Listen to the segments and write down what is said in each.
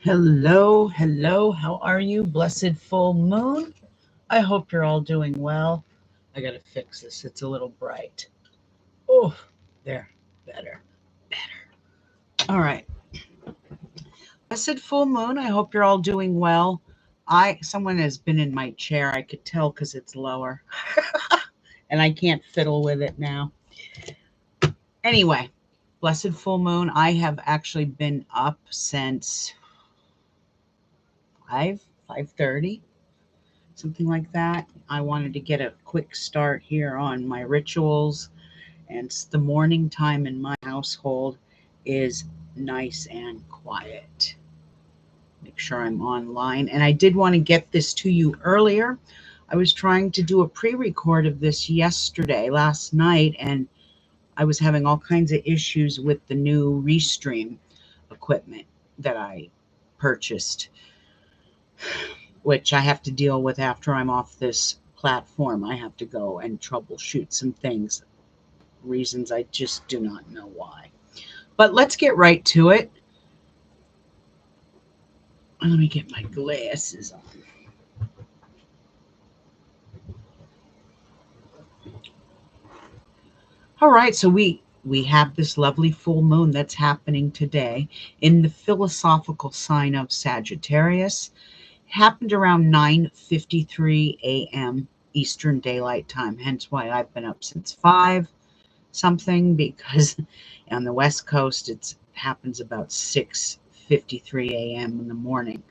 Hello, hello. How are you? Blessed full moon. I hope you're all doing well. I gotta fix this. It's a little bright. Oh, there. Better. Better. All right. Blessed full moon. I hope you're all doing well. Someone has been in my chair. I could tell because it's lower. And I can't fiddle with it now. Anyway, blessed full moon. I have actually been up since 5:30. Something like that. I wanted to get a quick start here on my rituals, and the morning time in my household is nice and quiet. Make sure I'm online. And I did want to get this to you earlier. I was trying to do a pre record of this last night, and I was having all kinds of issues with the new Restream equipment that I purchased, which I have to deal with after I'm off this platform. I have to go and troubleshoot some things, reasons I just do not know why. But let's get right to it. Let me get my glasses on. All right, so we have this lovely full moon that's happening today in the philosophical sign of Sagittarius. It happened around 9:53 a.m. Eastern Daylight Time, hence why I've been up since 5 something, because on the West Coast it happens about 6:53 a.m. in the morning.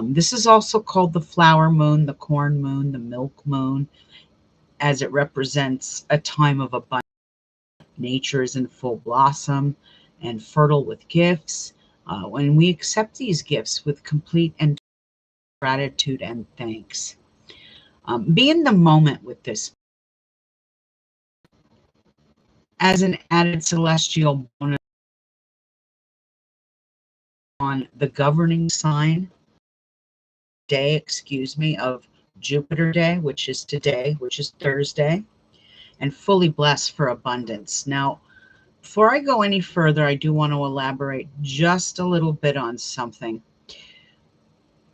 This is also called the flower moon, the corn moon, the milk moon, as it represents a time of abundance. Nature is in full blossom and fertile with gifts. When we accept these gifts with complete and gratitude and thanks. Be in the moment with this. As an added celestial bonus on the governing sign day, of Jupiter day, which is today, which is Thursday, and fully blessed for abundance. Now, before I go any further, I do want to elaborate just a little bit on something.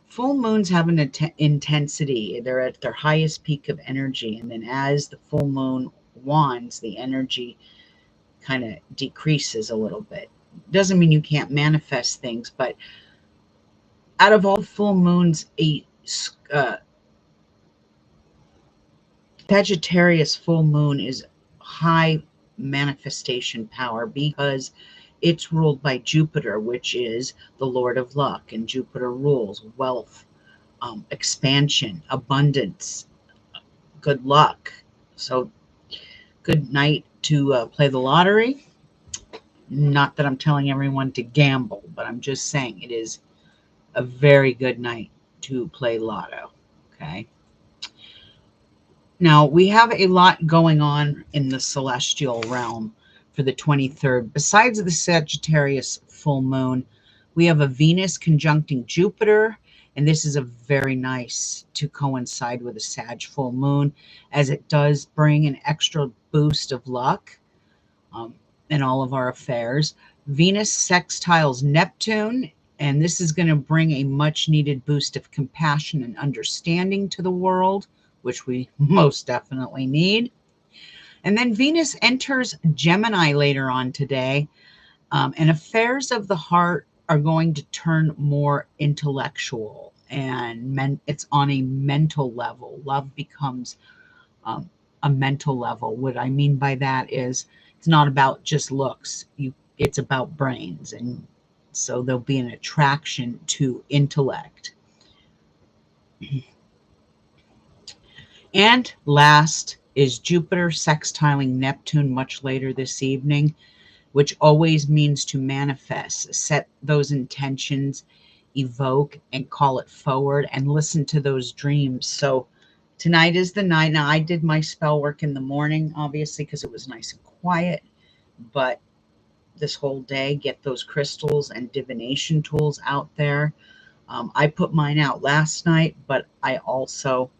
Full moons have an intensity. They're at their highest peak of energy. And then as the full moon wands, the energy kind of decreases a little bit. Doesn't mean you can't manifest things, but out of all full moons, uh, Sagittarius full moon is high manifestation power because it's ruled by Jupiter, which is the Lord of luck, and Jupiter rules wealth, expansion, abundance, good luck. So, good night to play the lottery. Not that I'm telling everyone to gamble, but I'm just saying it is a very good night to play lotto. Okay. Now, we have a lot going on in the celestial realm for the 23rd. Besides the Sagittarius full moon, we have a Venus conjuncting Jupiter, and this is a very nice to coincide with a Sag full moon, as it does bring an extra boost of luck um, in all of our affairs. Venus sextiles Neptune, and this is going to bring a much needed boost of compassion and understanding to the world, which we most definitely need. And then Venus enters Gemini later on today, and affairs of the heart are going to turn more intellectual, and it's on a mental level. Love becomes a mental level. What I mean by that is it's not about just looks. It's about brains, and so there'll be an attraction to intellect. And last is Jupiter sextiling Neptune much later this evening, which always means to manifest, set those intentions, evoke, and call it forward, and listen to those dreams. So tonight is the night. Now, I did my spell work in the morning, obviously, because it was nice and quiet, but this whole day, get those crystals and divination tools out there. I put mine out last night, but I also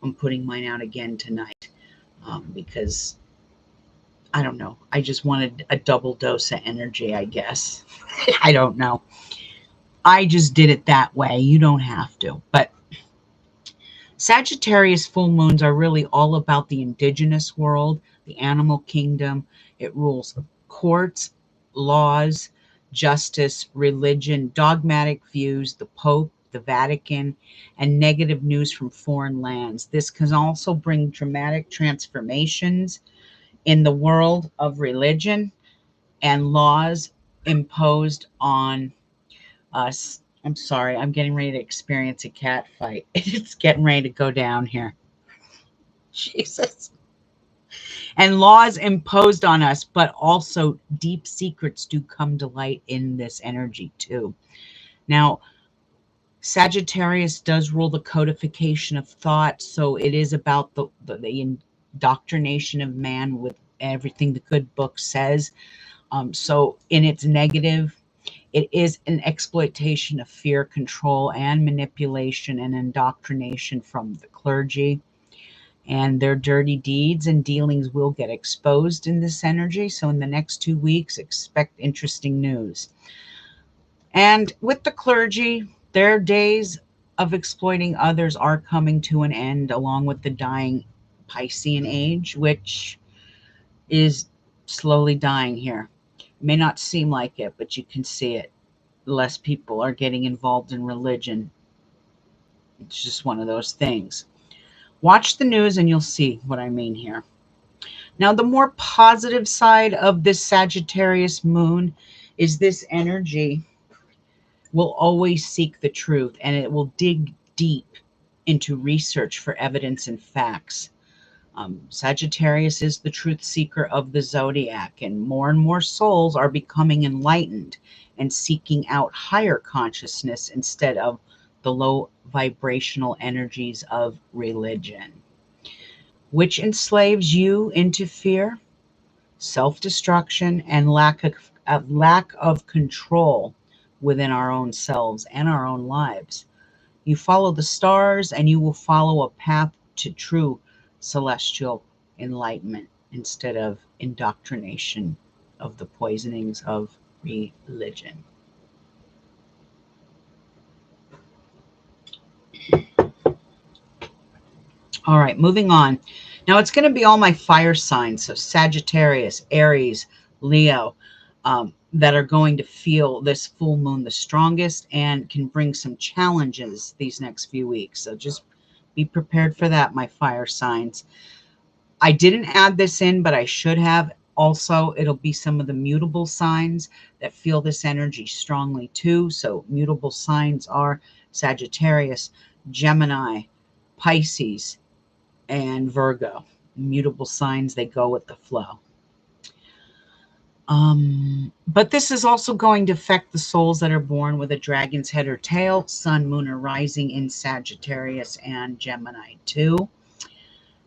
am putting mine out again tonight because I don't know. I just wanted a double dose of energy, I guess. I don't know. I just did it that way. You don't have to. But Sagittarius full moons are really all about the indigenous world, the animal kingdom. It rules courts, laws, justice, religion, dogmatic views, the Pope, the Vatican, and negative news from foreign lands. This can also bring dramatic transformations in the world of religion and laws imposed on us. I'm sorry, I'm getting ready to experience a cat fight. It's getting ready to go down here. Jesus. And laws imposed on us, but also deep secrets do come to light in this energy too. Now, Sagittarius does rule the codification of thought, so it is about the indoctrination of man with everything the good book says. So in its negative, it is an exploitation of fear, control, and manipulation and indoctrination from the clergy. And their dirty deeds and dealings will get exposed in this energy. So in the next 2 weeks, expect interesting news. And with the clergy, their days of exploiting others are coming to an end, along with the dying Piscean age, which is slowly dying here. It may not seem like it, but you can see it. Less people are getting involved in religion. It's just one of those things. Watch the news and you'll see what I mean here. Now, the more positive side of this Sagittarius moon is this energy will always seek the truth, and it will dig deep into research for evidence and facts. Sagittarius is the truth seeker of the zodiac, and more souls are becoming enlightened and seeking out higher consciousness instead of the low vibrational energies of religion, which enslaves you into fear, self-destruction, and lack of control within our own selves and our own lives. You follow the stars and you will follow a path to true celestial enlightenment instead of indoctrination of the poisonings of religion. All right, moving on. Now it's going to be all my fire signs. So Sagittarius, Aries, Leo, that are going to feel this full moon the strongest and can bring some challenges these next few weeks. So just be prepared for that, my fire signs. I didn't add this in, but I should have. Also, it'll be some of the mutable signs that feel this energy strongly too. So mutable signs are Sagittarius, Gemini, Pisces, and Virgo. Mutable signs, they go with the flow. But this is also going to affect the souls that are born with a dragon's head or tail, sun, moon, or rising in Sagittarius and Gemini too.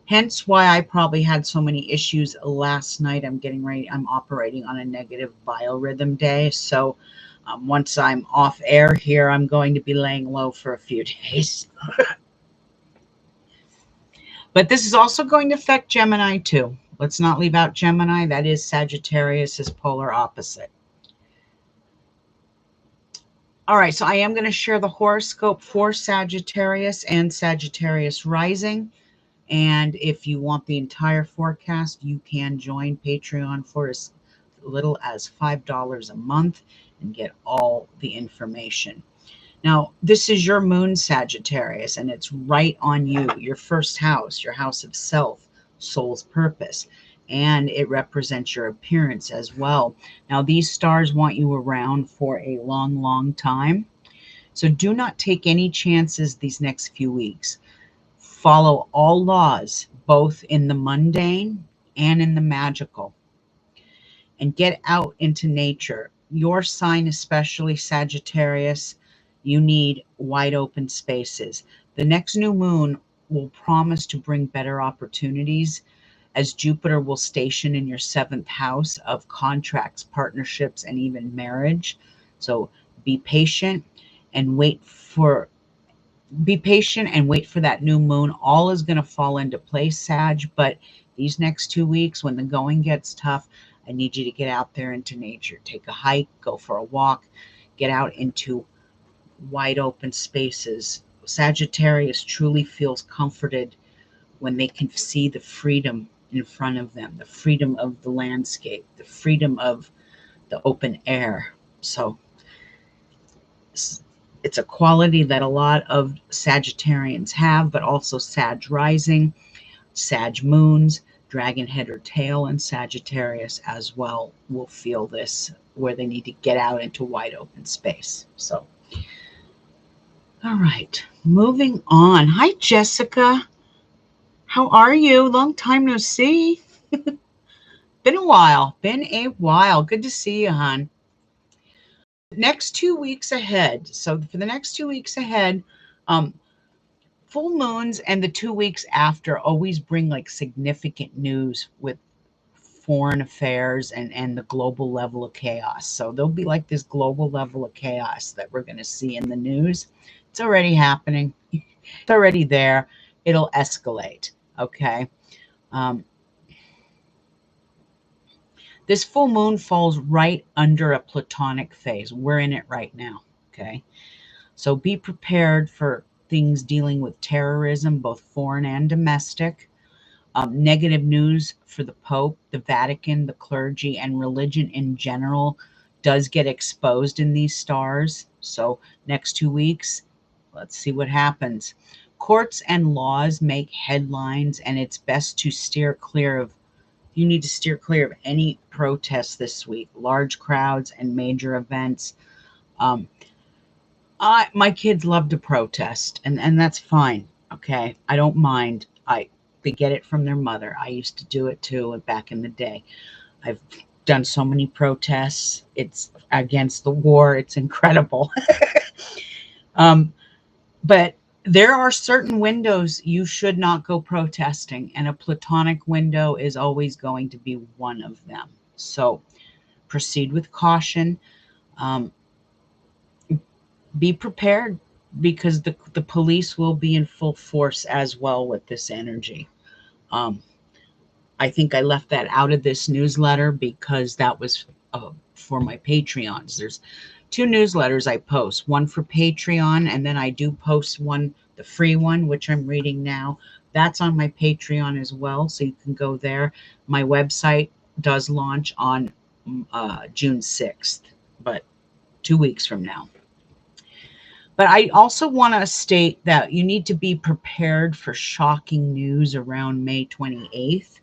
Hence why I probably had so many issues last night. I'm operating on a negative biorhythm day. So once I'm off air here, I'm going to be laying low for a few days. But this is also going to affect Gemini too. Let's not leave out Gemini. That is Sagittarius's polar opposite. All right, so I am going to share the horoscope for Sagittarius and Sagittarius rising. And if you want the entire forecast, you can join Patreon for as little as $5 a month and get all the information. Now, this is your moon, Sagittarius, and it's right on you, your first house, your house of self, soul's purpose, and it represents your appearance as well. Now, these stars want you around for a long, long time, so do not take any chances these next few weeks. Follow all laws, both in the mundane and in the magical, and get out into nature. Your sign, especially Sagittarius, you need wide open spaces. The next new moon will promise to bring better opportunities, as Jupiter will station in your 7th house of contracts, partnerships, and even marriage. So be patient and wait for that new moon. All is going to fall into place, Sag, but these next 2 weeks when the going gets tough, I need you to get out there into nature. Take a hike, go for a walk, get out into wide open spaces. Sagittarius truly feels comforted when they can see the freedom in front of them, the freedom of the landscape, the freedom of the open air. So it's a quality that a lot of Sagittarians have, but also Sag rising, Sag moons, dragon head or tail, and Sagittarius as well will feel this, where they need to get out into wide open space. So, all right, moving on. Hi, Jessica. How are you? Long time no see. Been a while. Been a while. Good to see you, hon. Next 2 weeks ahead. So for the next 2 weeks ahead, um, full moons and the 2 weeks after always bring like significant news with foreign affairs and the global level of chaos. So there'll be like this global level of chaos that we're going to see in the news. It's already happening. It's already there. It'll escalate. Okay. This full moon falls right under a Platonic phase. We're in it right now. Okay. So be prepared for things dealing with terrorism, both foreign and domestic. Negative news for the Pope, the Vatican, the clergy, and religion in general does get exposed in these stars. So next 2 weeks, let's see what happens. Courts and laws make headlines, and it's best to steer clear of, you need to steer clear of any protests this week, large crowds and major events. My kids love to protest, and that's fine. Okay. I don't mind. They get it from their mother. I used to do it too back in the day. I've done so many protests. It's against the war. It's incredible. But there are certain windows you should not go protesting, and a Platonic window is always going to be one of them. So proceed with caution. Be prepared, because the police will be in full force as well with this energy. I think I left that out of this newsletter because that was for my Patreons. There's 2 newsletters I post, one for Patreon, and then I do post one, the free one, which I'm reading now. That's on my Patreon as well, so you can go there. My website does launch on June 6th, but 2 weeks from now. But I also want to state that you need to be prepared for shocking news around May 28th.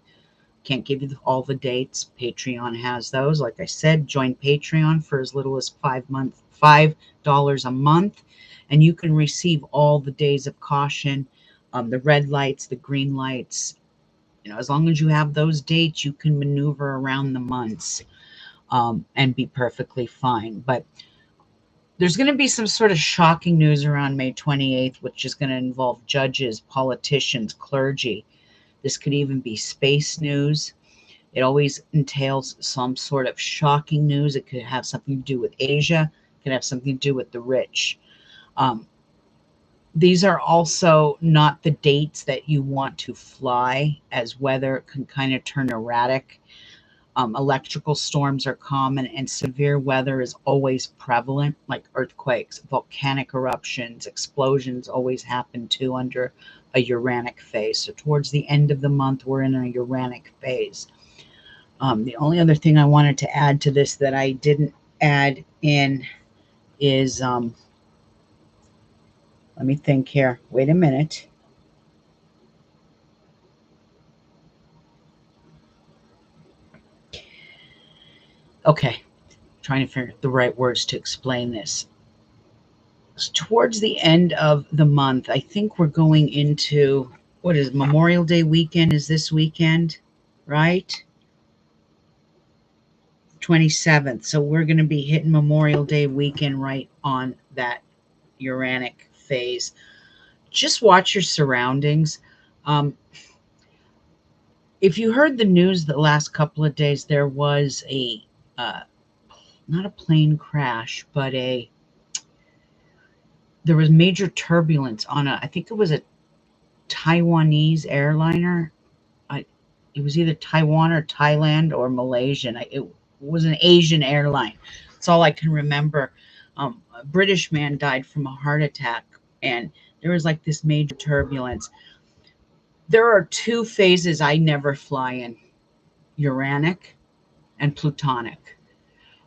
Can't give you all the dates. Patreon has those. Like I said, join Patreon for as little as $5 a month, and you can receive all the days of caution, the red lights, the green lights. As long as you have those dates, you can maneuver around the months and be perfectly fine. But there's going to be some sort of shocking news around May 28th, which is going to involve judges, politicians, clergy. This could even be space news. It always entails some sort of shocking news. It could have something to do with Asia. It could have something to do with the rich. These are also not the dates that you want to fly, as weather can kind of turn erratic. Electrical storms are common, and severe weather is always prevalent, like earthquakes, volcanic eruptions, explosions always happen too under a Uranic phase. So towards the end of the month, we're in a Uranic phase. The only other thing I wanted to add to this that I didn't add in is, let me think here. Wait a minute. Okay. Trying to figure out the right words to explain this. Towards the end of the month, I think we're going into, what is Memorial Day weekend is this weekend, right? 27th. So we're going to be hitting Memorial Day weekend right on that Uranic phase. Just watch your surroundings. If you heard the news the last couple of days, there was a, not a plane crash, but there was major turbulence on I think it was a Taiwanese airliner. It was either Taiwan or Thailand or Malaysian. It was an Asian airline. That's all I can remember. a British man died from a heart attack, and there was like this major turbulence. There are two phases I never fly in: Uranic and Plutonic.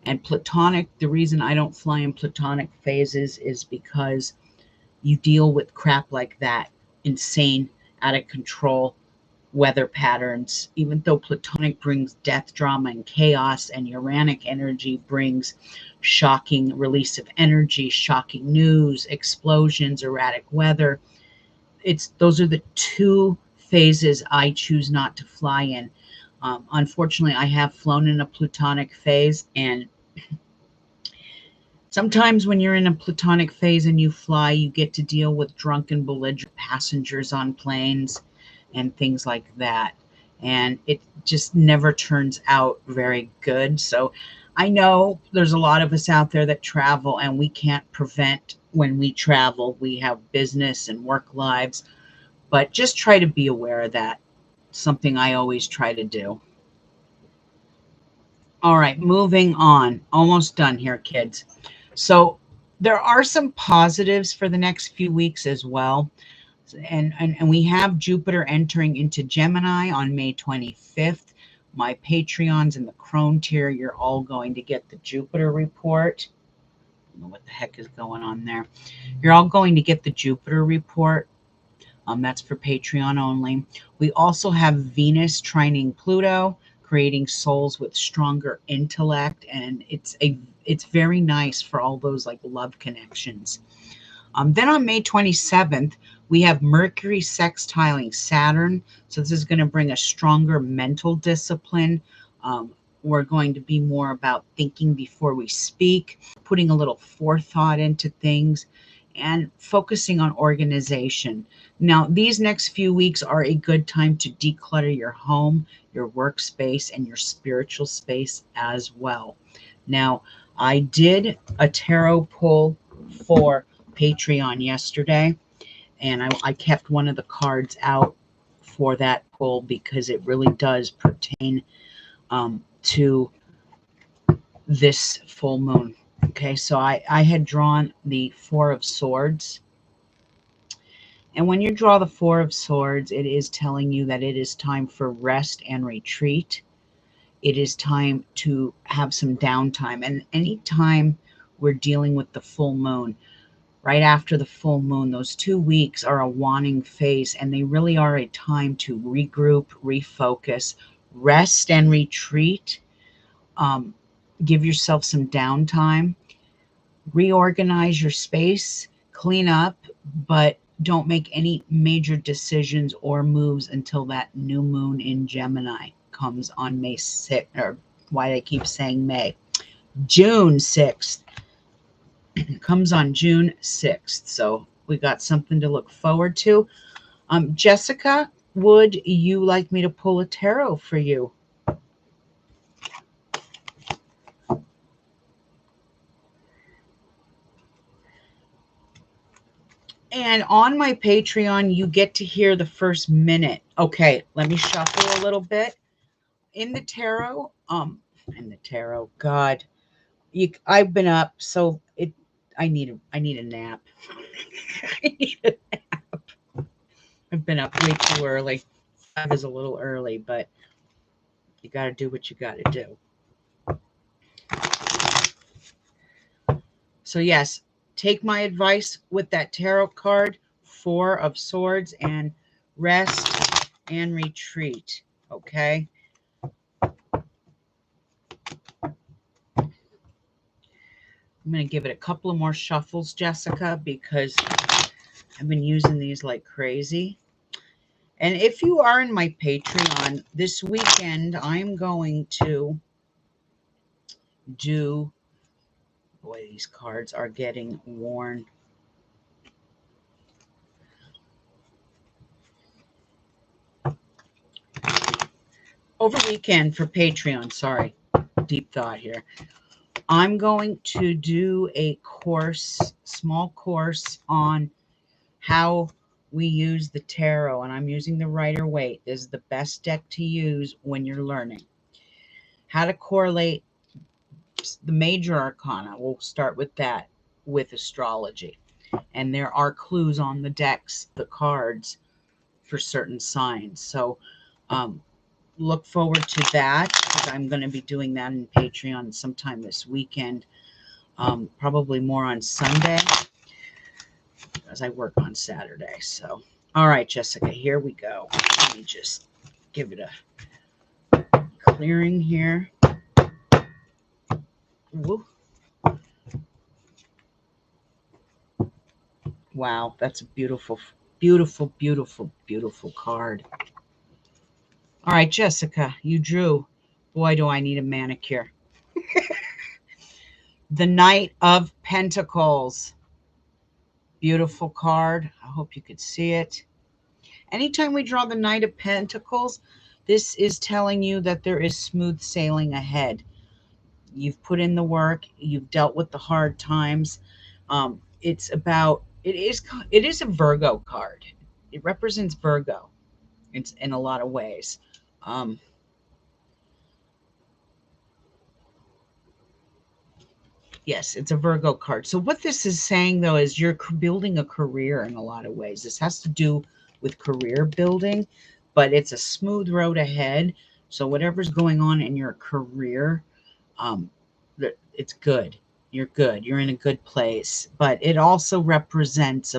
And Plutonic, the reason I don't fly in Plutonic phases is because you deal with crap like that, insane, out of control weather patterns. Even though Plutonic brings death, drama, and chaos, and Uranic energy brings shocking release of energy, shocking news, explosions, erratic weather. Those are the two phases I choose not to fly in. Unfortunately, I have flown in a Plutonic phase, and sometimes when you're in a Plutonic phase and you fly, you get to deal with drunken, belligerent passengers on planes and things like that. And it just never turns out very good. So I know there's a lot of us out there that travel, and we can't prevent when we travel. We have business and work lives, but just try to be aware of that. Something I always try to do. All right, moving on. Almost done here, kids. So there are some positives for the next few weeks as well. And we have Jupiter entering into Gemini on May 25th. My Patreons in the Crone tier, you're all going to get the Jupiter report. I don't know what the heck is going on there. You're all going to get the Jupiter report. That's for Patreon only. We also have Venus trining Pluto, creating souls with stronger intellect, and it's very nice for all those like love connections. Then on May 27th, we have Mercury sextiling Saturn. So this is going to bring a stronger mental discipline. We're going to be more about thinking before we speak, putting a little forethought into things, and focusing on organization. Now, these next few weeks are a good time to declutter your home, your workspace, and your spiritual space as well. Now, I did a tarot pull for Patreon yesterday, and I kept one of the cards out for that pull because it really does pertain to this full moon. Okay, so I had drawn the Four of Swords. And when you draw the Four of Swords, it is telling you that it is time for rest and retreat. It is time to have some downtime. And anytime we're dealing with the full moon, right after the full moon, those 2 weeks are a waning phase, and they really are a time to regroup, refocus, rest and retreat. Give yourself some downtime, reorganize your space, clean up, but don't make any major decisions or moves until that new moon in Gemini comes on May 6th, or why I keep saying May, June 6th. Comes on June 6th. So we got something to look forward to. Jessica, would you like me to pull a tarot for you? And on my Patreon, you get to hear the first minute. Okay, let me shuffle a little bit. In the tarot, God, I've been up, so I need a nap. I need a nap. I've been up way too early. 5 is a little early, but you got to do what you got to do. So yes, take my advice with that tarot card, Four of Swords, and rest and retreat. Okay. I'm going to give it a couple of more shuffles, Jessica, because I've been using these like crazy. And if you are in my Patreon this weekend, I'm going to do, boy, these cards are getting worn. Over weekend for Patreon, sorry, deep thought here. I'm going to do a course, small course on how we use the tarot, and I'm using the Rider-Waite. This is the best deck to use when you're learning. How to correlate the major arcana, we'll start with that, with astrology. And there are clues on the decks, the cards, for certain signs. So look forward to that, because I'm going to be doing that in Patreon sometime this weekend. Probably more on Sunday, as I work on Saturday. So, all right, Jessica, here we go. Let me just give it a clearing here. Woo. Wow, that's a beautiful, beautiful, beautiful, beautiful card. All right, Jessica, you drew. Boy, do I need a manicure. The Knight of Pentacles. Beautiful card. I hope you could see it. Anytime we draw the Knight of Pentacles, this is telling you that there is smooth sailing ahead. You've put in the work. You've dealt with the hard times. It is a Virgo card. It represents Virgo. It's in a lot of ways. Yes, it's a Virgo card. So what this is saying, though, is you're building a career in a lot of ways. This has to do with career building, but it's a smooth road ahead. So whatever's going on in your career, it's good. You're good. You're in a good place. But it also represents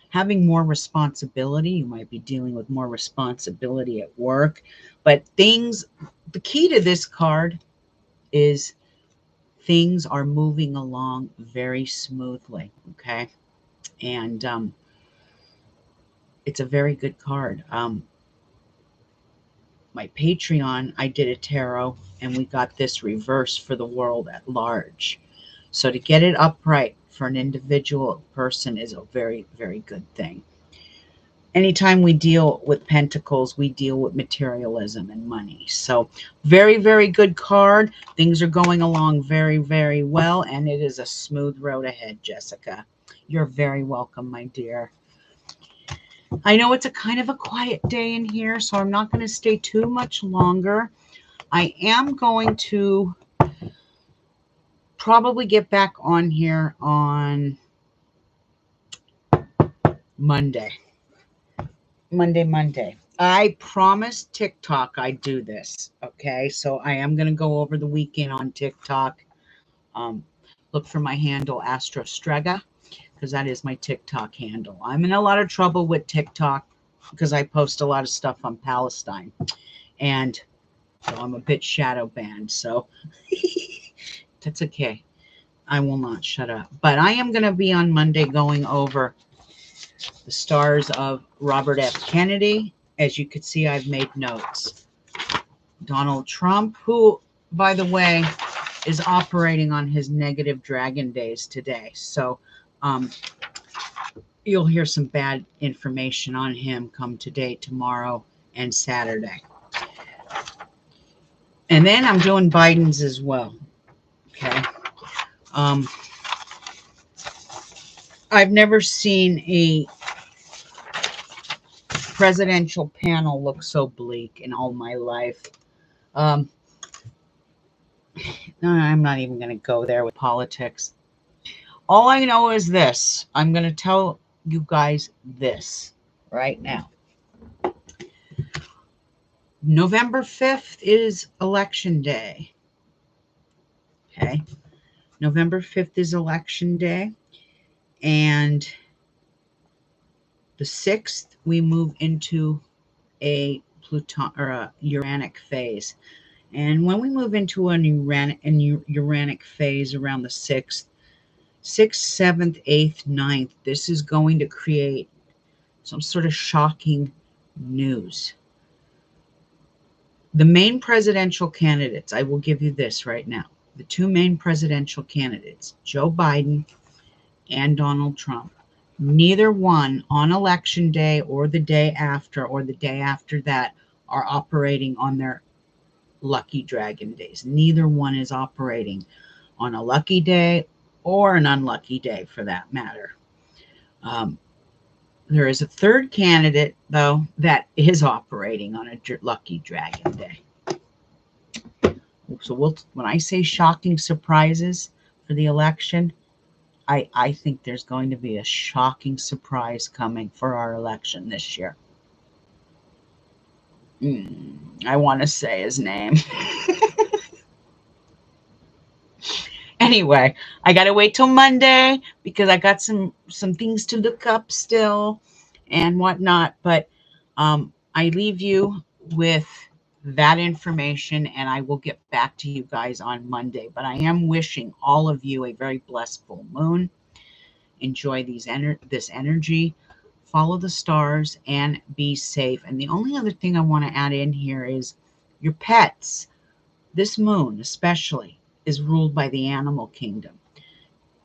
having more responsibility. You might be dealing with more responsibility at work. But the key to this card is things are moving along very smoothly, okay? And it's a very good card. My Patreon, I did a tarot, and we got this reverse for the world at large. So to get it upright for an individual person is a very, very good thing. Anytime we deal with pentacles, we deal with materialism and money. So very, very good card. Things are going along very, very well, and it is a smooth road ahead, Jessica. You're very welcome, my dear. I know it's a kind of a quiet day in here, so I'm not going to stay too much longer. I am going to probably get back on here on Monday. Monday. I promised TikTok I'd do this. Okay, so I am going to go over the weekend on TikTok. Look for my handle, Astrostrega, because that is my TikTok handle. I'm in a lot of trouble with TikTok because I post a lot of stuff on Palestine. And so I'm a bit shadow banned. So that's okay. I will not shut up. But I am going to be on Monday going over the stars of Robert F. Kennedy. As you can see, I've made notes. Donald Trump, who, by the way, is operating on his negative dragon days today. So you'll hear some bad information on him come today, tomorrow, and Saturday. And then I'm doing Biden's as well. Okay. I've never seen a presidential panel look so bleak in all my life. I'm not even going to go there with politics. All I know is this. I'm going to tell you guys this right now. November 5th is election day. Okay. November 5th is election day. And the 6th, we move into a Pluton or a Uranic phase. And when we move into an Uranic phase around the 6th, 7th, 8th, 9th, this is going to create some sort of shocking news. The main presidential candidates, I will give you this right now. The two main presidential candidates, Joe Biden and Donald Trump, neither one on election day or the day after that are operating on their lucky dragon days. Neither one is operating on a lucky day or an unlucky day for that matter. There is a third candidate, though, that is operating on a lucky dragon day. So when I say shocking surprises for the election, I think there's going to be a shocking surprise coming for our election this year. I want to say his name. Anyway, I got to wait till Monday because I got some things to look up still and whatnot. But I leave you with that information, and I will get back to you guys on Monday. But I am wishing all of you a very blessed full moon. Enjoy this energy, follow the stars, and be safe. And the only other thing I want to add in here is your pets. This moon, especially, is ruled by the animal kingdom.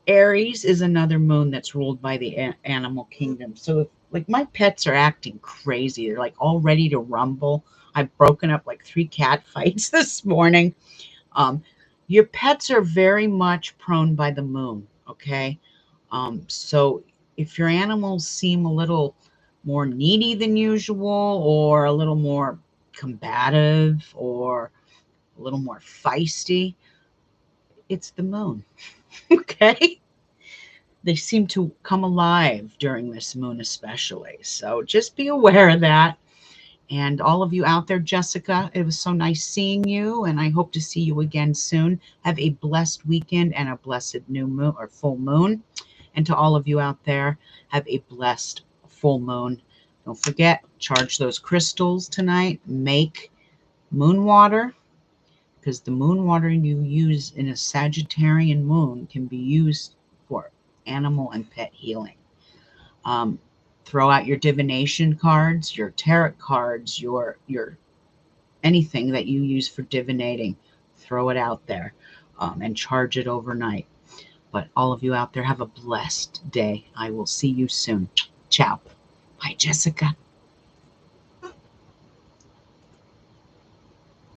Aries is another moon that's ruled by the animal kingdom. So, like, my pets are acting crazy. They're like all ready to rumble. I've broken up like 3 cat fights this morning. Um, your pets are very much prone by the moon. Okay. So if your animals seem a little more needy than usual, or a little more combative, or a little more feisty, it's the moon. Okay. They seem to come alive during this moon, especially. So just be aware of that. And all of you out there, Jessica, it was so nice seeing you, and I hope to see you again soon. Have a blessed weekend and a blessed new moon or full moon. And to all of you out there, have a blessed full moon. Don't forget, charge those crystals tonight. Make moon water, because the moon water you use in a Sagittarian moon can be used for animal and pet healing. Um, throw out your divination cards, your tarot cards, your anything that you use for divinating. Throw it out there, and charge it overnight. But all of you out there, have a blessed day. I will see you soon. Ciao. Bye, Jessica.